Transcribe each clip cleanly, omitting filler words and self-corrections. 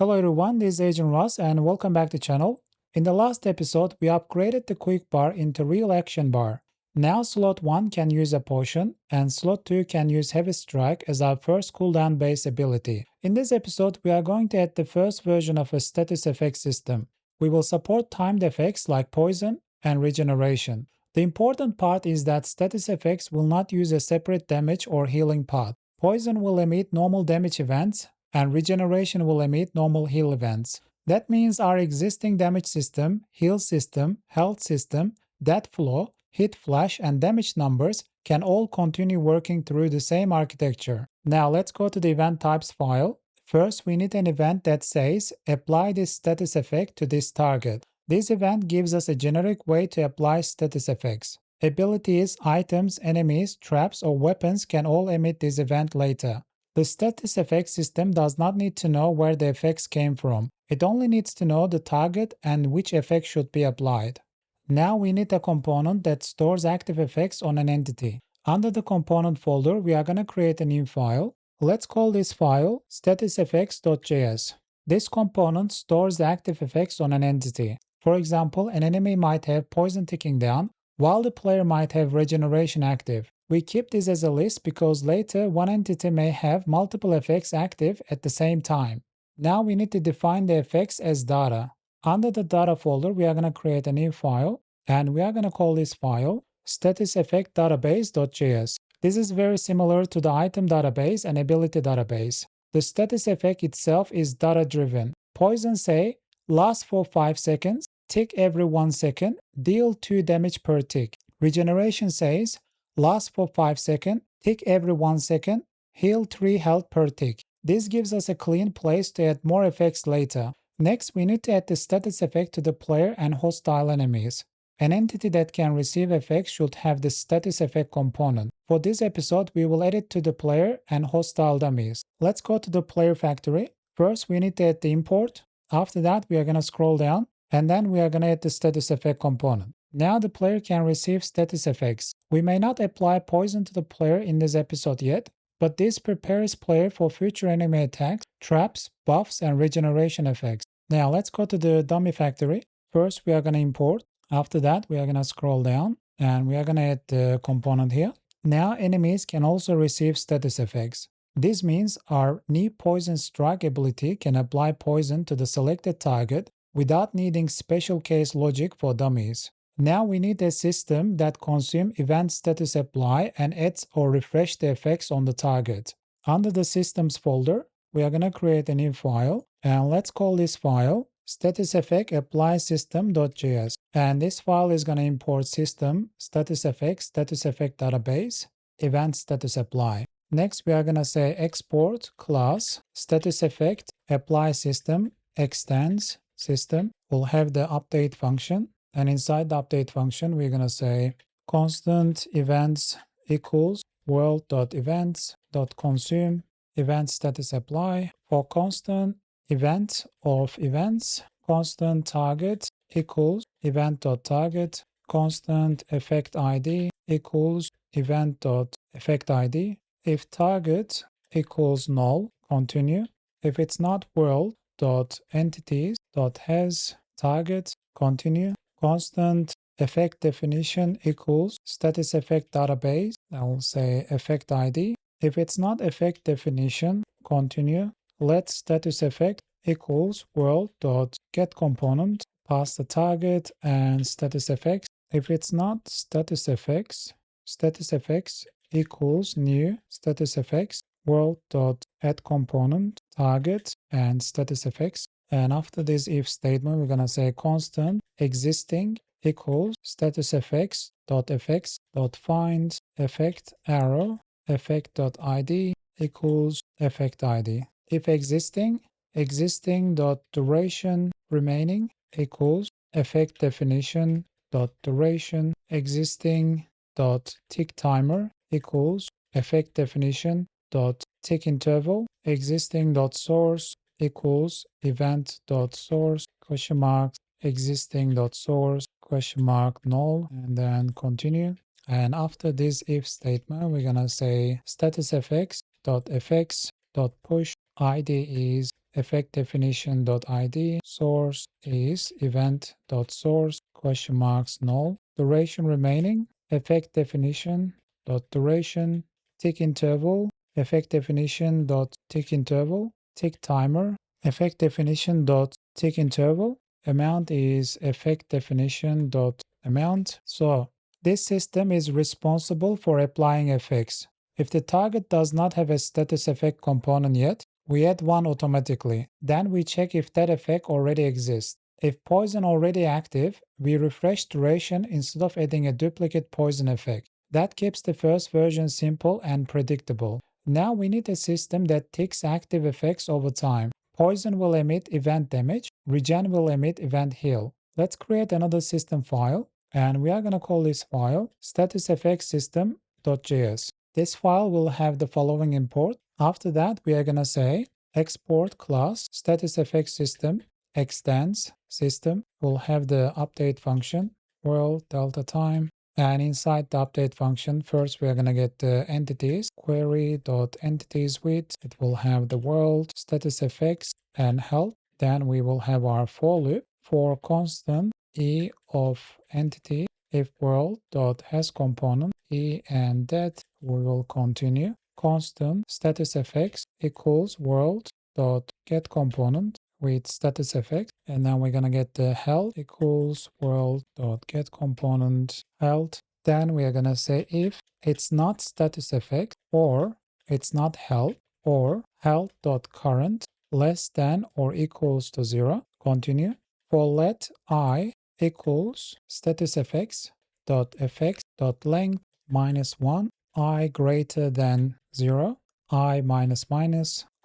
Hello everyone, this is Agent Ross and welcome back to the channel. In the last episode, we upgraded the quick bar into real action bar. Now slot 1 can use a potion and slot 2 can use heavy strike as our first cooldown based ability. In this episode, we are going to add the first version of a status effect system. We will support timed effects like poison and regeneration. The important part is that status effects will not use a separate damage or healing path. Poison will emit normal damage events and regeneration will emit normal heal events. That means our existing damage system, heal system, health system, death flow, hit flash, and damage numbers can all continue working through the same architecture. Now let's go to the event types file. First, we need an event that says apply this status effect to this target. This event gives us a generic way to apply status effects. Abilities, items, enemies, traps, or weapons can all emit this event later. The status effect system does not need to know where the effects came from. It only needs to know the target and which effect should be applied. Now we need a component that stores active effects on an entity. Under the component folder, we are going to create a new file. Let's call this file StatusEffects.js. This component stores the active effects on an entity. For example, an enemy might have poison ticking down, while the player might have regeneration active. We keep this as a list because later one entity may have multiple effects active at the same time. Now we need to define the effects as data. Under the data folder, we are going to create a new file and we are going to call this file StatusEffectDatabase.js. This is very similar to the item database and ability database. The status effect itself is data-driven. Poison say lasts for 5 seconds, tick every 1 second, deal 2 damage per tick. Regeneration says lasts for 5 seconds, tick every 1 second, heal 3 health per tick. This gives us a clean place to add more effects later. Next, we need to add the status effect to the player and hostile enemies. An entity that can receive effects should have the status effect component. For this episode, we will add it to the player and hostile dummies. Let's go to the player factory. First, we need to add the import. After that, we are going to scroll down and then we are going to add the status effect component. Now the player can receive status effects. We may not apply poison to the player in this episode yet, but this prepares player for future enemy attacks, traps, buffs, and regeneration effects. Now let's go to the dummy factory. First, we are going to import. After that, we are going to scroll down and we are going to add the component here. Now enemies can also receive status effects. This means our new poison strike ability can apply poison to the selected target without needing special case logic for dummies. Now we need a system that consumes event status apply and adds or refresh the effects on the target. Under the systems folder, we are going to create a new file and let's call this file StatusEffectApplySystem.js. And this file is going to import system, StatusEffects, StatusEffectDatabase, event status apply. Next, we are going to say export class StatusEffectApplySystem extends system. We'll have the update function. And inside the update function, we're going to say constant events equals world.events.consume event status apply. For constant event of events, constant target equals event.target, constant effect ID equals event.effect ID. If target equals null, continue. If it's not world.entities.has target, continue. Constant effect definition equals StatusEffectDatabase. I will say effect ID. If it's not effect definition, continue. Let StatusEffect equals world.getComponent, pass the target and StatusEffects. If it's not StatusEffects, StatusEffects equals new StatusEffects world.addComponent, target and StatusEffects. And after this if statement, we're going to say constant existing equals StatusEffects.effects.find effect arrow effect.id equals effect ID. If existing.duration remaining equals effect definition.duration existing.tick timer equals effect definition.tick interval existing.source equals event.source question mark existing.source question mark null and then continue. And after this if statement, we're gonna say StatusEffects.effects.push ID is effect definition.id, source is event.source, question marks null, duration remaining, effect definition dot duration, tick interval, effect definition dot tick interval, tick timer, effect definition dot tick interval, amount is effect definition dot amount. So this system is responsible for applying effects. If the target does not have a status effect component yet, we add one automatically. Then we check if that effect already exists. If poison already active, we refresh duration instead of adding a duplicate poison effect. That keeps the first version simple and predictable. Now we need a system that ticks active effects over time. Poison will emit event damage, Regen will emit event heal. Let's create another system file, and we are going to call this file StatusEffectSystem.js. This file will have the following import. After that, we are going to say export class StatusEffectSystem extends system. We'll have the update function, world delta time. And inside the update function, first we are going to get the entities, query.entities with, it will have the world, status effects, and health. Then we will have our for loop for constant e of entity, if world.hasComponent, e and that, we will continue. Constant status effects equals world.getComponent with status effects, and then we're gonna get the health equals world.getComponent health. Then we are gonna say if it's not status effect or it's not health or health.current less than or equals to 0. Continue. For let I equals status effects dot effects dot length -1, I greater than 0, I minus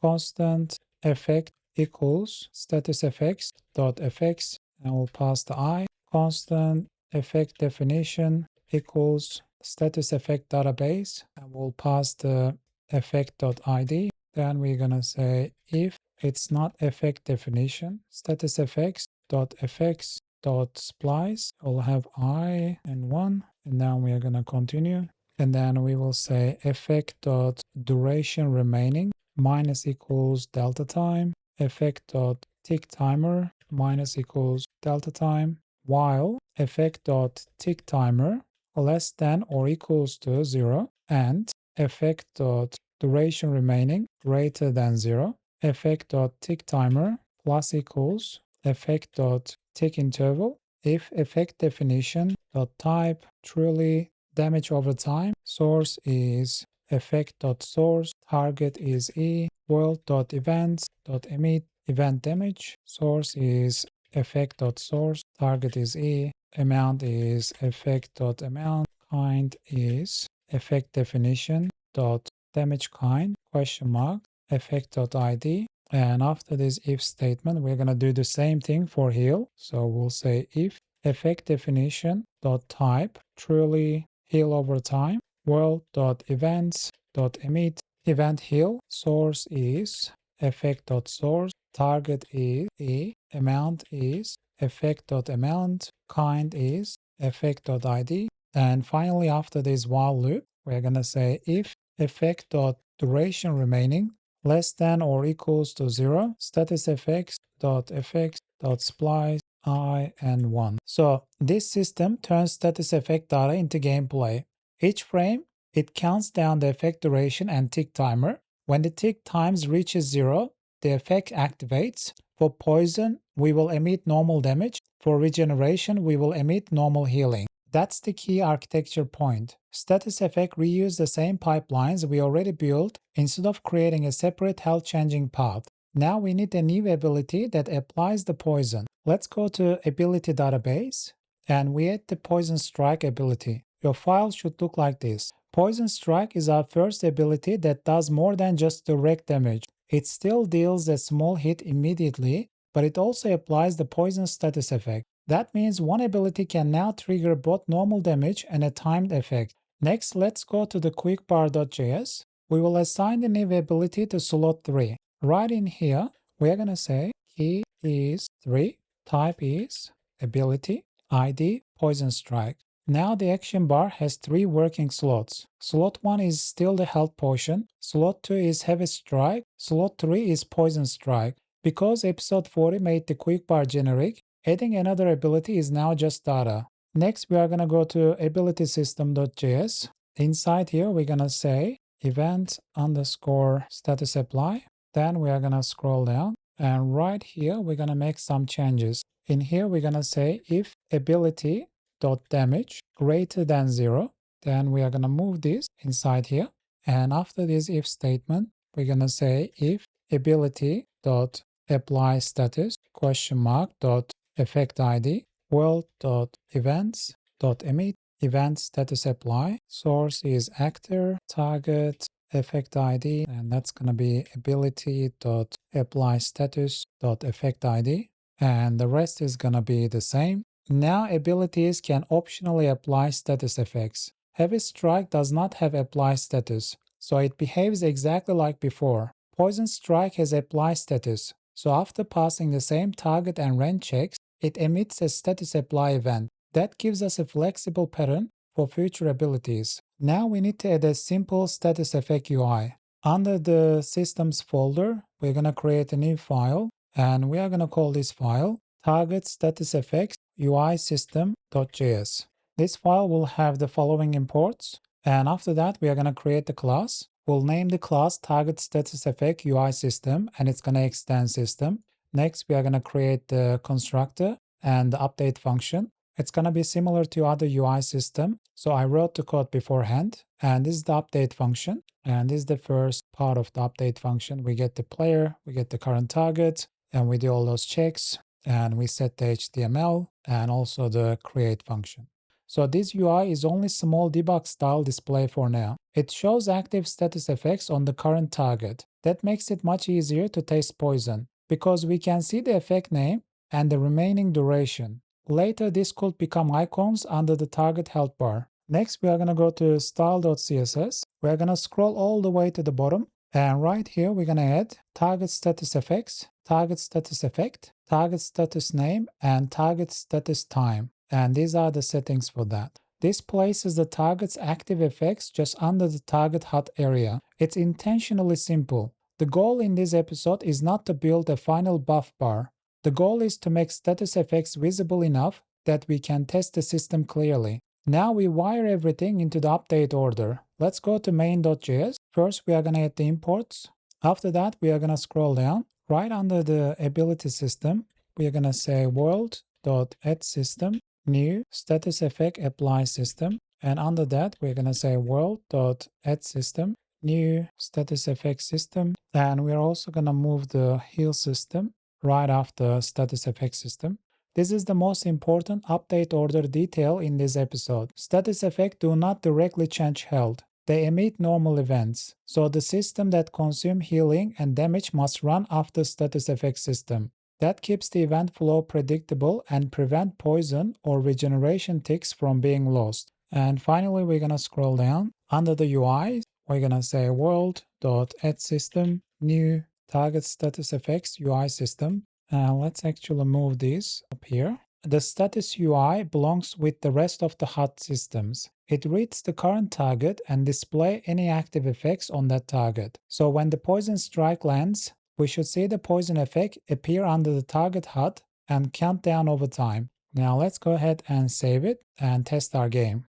constant effect equals StatusEffects dot effects, and we'll pass the I, constant effect definition equals StatusEffectDatabase, and we'll pass the effect.id. Then we're gonna say if it's not effect definition, StatusEffects.effects.splice, we'll have I and 1, and now we are gonna continue. And then we will say effect.duration remaining minus equals delta time, effect.tick timer minus equals delta time, while effect.tick timer less than or equals to 0, and effect.duration remaining greater than 0, effect.tick timer plus equals effect.tick interval if effect definition dot type truly damage over time, source is effect.source, target is e, world.events.emit event damage, source is effect.source, target is e, amount is effect.amount, kind is effect definition dot damage kind question mark effect.id. And after this if statement, we're going to do the same thing for heal. So we'll say if effect definition dot type truly heal over time, world.events.emit event heal, source is effect.source, target is e, amount is effect.amount, kind is effect.id. And finally, after this while loop, we're going to say if effect.duration remaining less than or equals to 0, StatusEffects.effects.splice I and 1. So this system turns status effect data into gameplay. Each frame, it counts down the effect duration and tick timer. When the tick times reaches 0, the effect activates. For poison, we will emit normal damage. For regeneration, we will emit normal healing. That's the key architecture point. StatusEffect reused the same pipelines we already built instead of creating a separate health changing path. Now we need a new ability that applies the poison. Let's go to ability database and we add the poison strike ability. Your file should look like this. Poison strike is our first ability that does more than just direct damage. It still deals a small hit immediately, but it also applies the poison status effect. That means one ability can now trigger both normal damage and a timed effect. Next, let's go to the quickbar.js. We will assign the new ability to slot 3. Right in here, we're going to say key is 3, type is ability, ID poison strike. Now the action bar has 3 working slots. Slot 1 is still the health potion, slot 2 is heavy strike, slot 3 is poison strike. Because episode 40 made the quick bar generic, adding another ability is now just data. Next we are going to go to abilitysystem.js. Inside here we're going to say event underscore status apply. Then we are going to scroll down, and right here we're going to make some changes. In here we're going to say if ability dot damage greater than 0, then we are going to move this inside here, and after this if statement we're going to say if ability dot apply status question mark dot effect id world dot events dot emit event status apply, source is actor, target effect id, and that's going to be ability dot apply status dot effect id, and the rest is going to be the same. Now abilities can optionally apply status effects. Heavy strike does not have apply status, so it behaves exactly like before. Poison strike has apply status, so after passing the same target and range checks, it emits a status apply event. That gives us a flexible pattern for future abilities. Now we need to add a simple status effect UI. Under the systems folder, we're going to create a new file, and we are going to call this file target StatusEffects UI system.js. This file will have the following imports, and after that we are going to create the class. We'll name the class target StatusEffect UI system, and it's going to extend system. Next we are going to create the constructor and the update function. It's going to be similar to other UI system, so I wrote the code beforehand, and this is the update function, and this is the first part of the update function. We get the player, we get the current target, and we do all those checks, and we set the HTML and also the create function. So this UI is only small debug style display for now. It shows active status effects on the current target. That makes it much easier to test poison, because we can see the effect name and the remaining duration. Later this could become icons under the target health bar. Next we are going to go to style.css. We're going to scroll all the way to the bottom, and right here we're going to add target status effects, target status effect, target status name, and target status time. And these are the settings for that. This places the target's active effects just under the target HUD area. It's intentionally simple. The goal in this episode is not to build a final buff bar. The goal is to make status effects visible enough that we can test the system clearly. Now we wire everything into the update order. Let's go to main.js. First we are going to add the imports. After that we are going to scroll down. Right under the ability system, we are going to say world.addSystem, new StatusEffectApplySystem, and under that we're going to say world.addSystem, new StatusEffectSystem, and we're also going to move the heal system right after StatusEffectSystem. This is the most important update order detail in this episode. StatusEffects do not directly change health. They emit normal events, so the system that consume healing and damage must run after StatusEffectSystem. That keeps the event flow predictable and prevent poison or regeneration ticks from being lost. And finally, we're going to scroll down. Under the UI, we're going to say world.addSystem, new target status effects UI system. Let's actually move this up here. The status UI belongs with the rest of the HUD systems. It reads the current target and display any active effects on that target. So when the poison strike lands, we should see the poison effect appear under the target HUD and count down over time. Now let's go ahead and save it and test our game.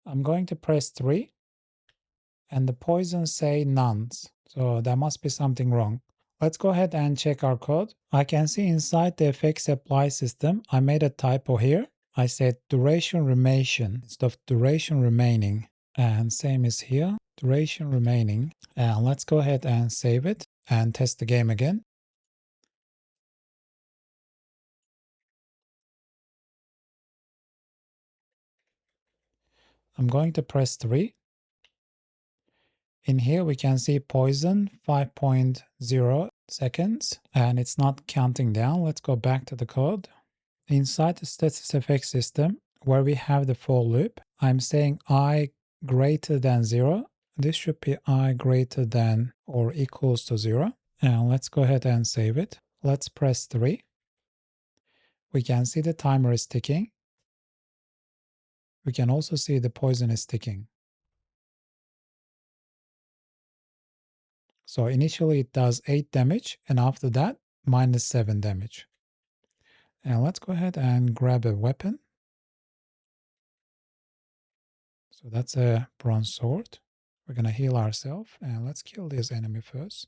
I'm going to press 3 and the poison say nones. So there must be something wrong. Let's go ahead and check our code. I can see inside the effects apply system, I made a typo here. I said duration remaining instead of duration remaining. And same is here, duration remaining. And let's go ahead and save it and test the game again. I'm going to press 3. In here we can see poison 5.0 seconds and it's not counting down. Let's go back to the code. Inside the StatusEffects system where we have the for loop, I'm saying I greater than 0 This should be I greater than or equals to 0. And let's go ahead and save it. Let's press 3. We can see the timer is ticking. We can also see the poison is ticking. So initially it does 8 damage, and after that, minus 7 damage. And let's go ahead and grab a weapon. So that's a bronze sword. We're going to heal ourselves, and let's kill this enemy first.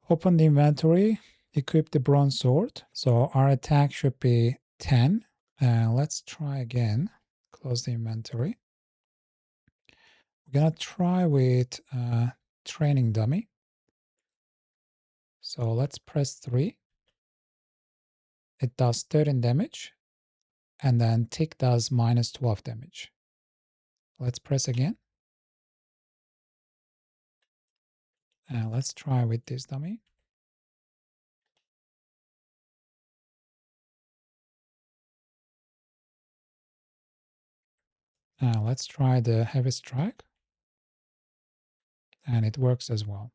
Open the inventory, equip the bronze sword. So our attack should be 10. And let's try again. Close the inventory. We're going to try with training dummy. So let's press 3. It does 13 damage. And then tick does minus 12 damage. Let's press again. And let's try with this dummy. Let's try the heavy strike. And it works as well.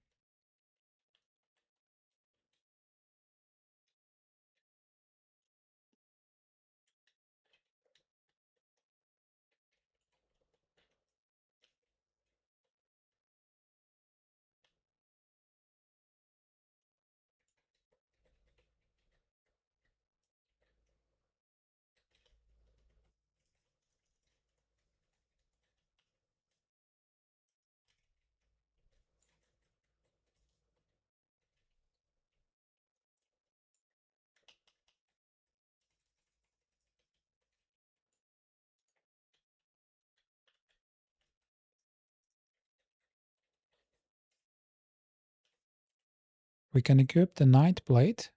We can equip the Night Blade,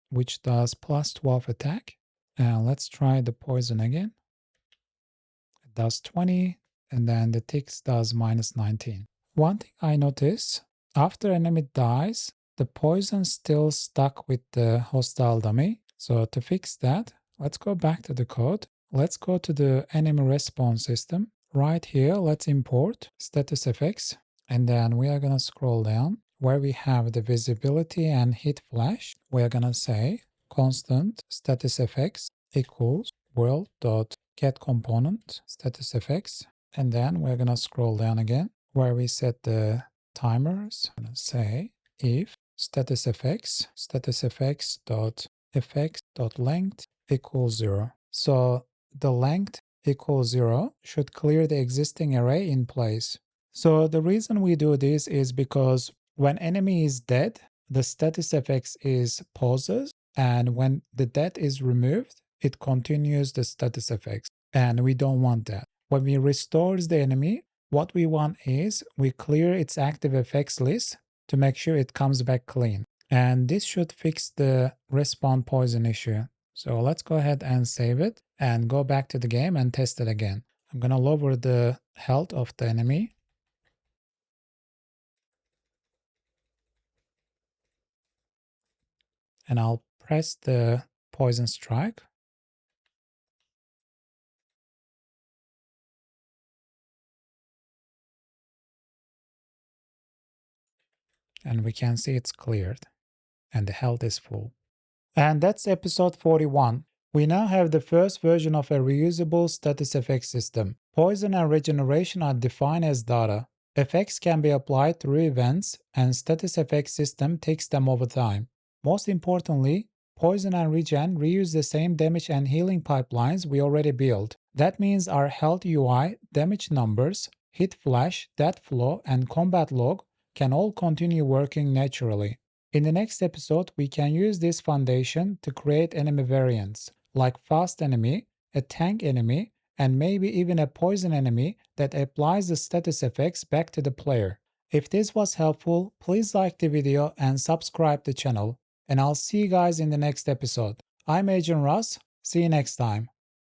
which does plus 12 attack. And let's try the poison again. It does 20, and then the ticks does minus 19. One thing I notice, after an enemy dies, the poison's still stuck with the hostile dummy. So to fix that, let's go back to the code. Let's go to the enemy respawn system. Right here, let's import StatusEffects, and then we are going to scroll down where we have the visibility and hit flash. We are going to say constant StatusEffects equals world.getComponent StatusEffects, and then we're going to scroll down again where we set the timers. I'm going to say if StatusEffects.effects.length equals 0. So the length equals 0 should clear the existing array in place. So the reason we do this is because when enemy is dead, the StatusEffects is pauses, and when the death is removed, it continues the StatusEffects, and we don't want that. When we restores the enemy, what we want is we clear its active effects list to make sure it comes back clean. And this should fix the respawn poison issue. So let's go ahead and save it and go back to the game and test it again. I'm going to lower the health of the enemy. And I'll press the poison strike. And we can see it's cleared and the health is full. And that's episode 41. We now have the first version of a reusable status effect system. Poison and regeneration are defined as data. Effects can be applied through events, and status effect system takes them over time. Most importantly, poison and regen reuse the same damage and healing pipelines we already built. That means our health UI, damage numbers, hit flash, death flow, and combat log can all continue working naturally. In the next episode, we can use this foundation to create enemy variants, like fast enemy, a tank enemy, and maybe even a poison enemy that applies the status effects back to the player. If this was helpful, please like the video and subscribe the channel, and I'll see you guys in the next episode. I'm Agent Russ, see you next time.